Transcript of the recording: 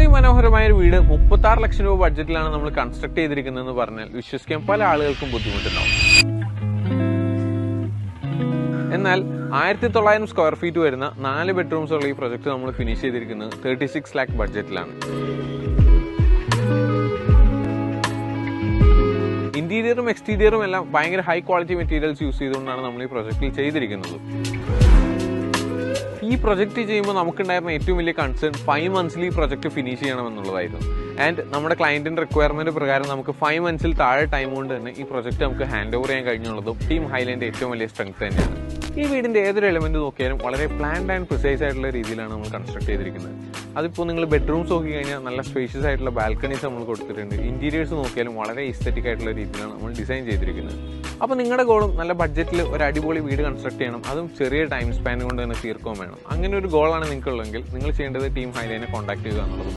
ഇത്രയും മനോഹരമായ ഒരു വീട് 36 ലക്ഷം രൂപ ബഡ്ജറ്റിലാണ് നമ്മൾ കൺസ്ട്രക്ട് ചെയ്തിരിക്കുന്നതെന്ന് പറഞ്ഞാൽ വിശ്വസിക്കാൻ പല ആളുകൾക്കും ബുദ്ധിമുട്ടുണ്ടാവും. എന്നാൽ 1900 സ്ക്വയർ ഫീറ്റ് വരുന്ന 4 ബെഡ്റൂംസ് ഉള്ള ഈ പ്രൊജക്ട് നമ്മൾ ഫിനിഷ് ചെയ്തിരിക്കുന്നത് 36 ലാക്ക് ബഡ്ജറ്റിലാണ്. ഇന്റീരിയറും എക്സ്റ്റീരിയറും എല്ലാം ഭയങ്കര ഹൈ ക്വാളിറ്റി മെറ്റീരിയൽസ് യൂസ് ചെയ്തുകൊണ്ടാണ് നമ്മൾ ഈ പ്രൊജക്റ്റിൽ ചെയ്തിരിക്കുന്നത്. ഈ പ്രൊജക്റ്റ് ചെയ്യുമ്പോൾ നമുക്കുണ്ടായിരുന്ന ഏറ്റവും വലിയ കൺസേൺ 5 മന്ത്സിൽ ഈ പ്രൊജക്ട് ഫിനിഷ് ചെയ്യണമെന്നുള്ളതായിരുന്നു. ആൻഡ് നമ്മുടെ ക്ലയന്റിന്റെ റിക്വയർമെന്റ് പ്രകാരം നമുക്ക് 5 മന്ത്സിൽ താഴെ ടൈം കൊണ്ട് തന്നെ ഈ പ്രൊജക്ട് നമുക്ക് ഹാൻഡ് ഓവർ ചെയ്യാൻ കഴിഞ്ഞുള്ളതും ടീം ഹൈലൈൻ്റെ ഏറ്റവും വലിയ സ്ട്രെങ്ത് തന്നെയാണ്. ഈ വീടിന്റെ ഏതൊരു എലമെന്റ് നോക്കിയാലും വളരെ പ്ലാൻഡ് ആൻഡ് പ്രിസൈസ് ആയിട്ടുള്ള രീതിയിലാണ് നമ്മൾ കൺസ്ട്രക്ട് ചെയ്തിരിക്കുന്നത്. അതിപ്പോൾ നിങ്ങൾ ബെഡ്റൂംസ് നോക്കി കഴിഞ്ഞാൽ നല്ല സ്പേഷ്യസ് ആയിട്ടുള്ള ബാൽക്കണീസ് നമ്മൾ കൊടുത്തിട്ടുണ്ട്. ഇന്റീരിയേഴ്സ് നോക്കിയാലും വളരെ എസ്തെറ്റിക് ആയിട്ടുള്ള രീതിയിലാണ് നമ്മൾ ഡിസൈൻ ചെയ്തിരിക്കുന്നത്. അപ്പോൾ നിങ്ങളുടെ ഗോളും നല്ല ബഡ്ജറ്റിൽ ഒരു അടിപൊളി വീട് കൺസ്ട്രക്ട് ചെയ്യണം, അതും ചെറിയ ടൈം സ്പാൻ കൊണ്ട് തന്നെ തീർക്കുകയും വേണം. അങ്ങനെ ഒരു ഗോളാണ് നിങ്ങൾക്കുള്ളതെങ്കിൽ നിങ്ങൾ ചെയ്യേണ്ടത് ടീം ഹൈലൈനെ കോൺടാക്ട് ചെയ്യുക എന്നുള്ളത്.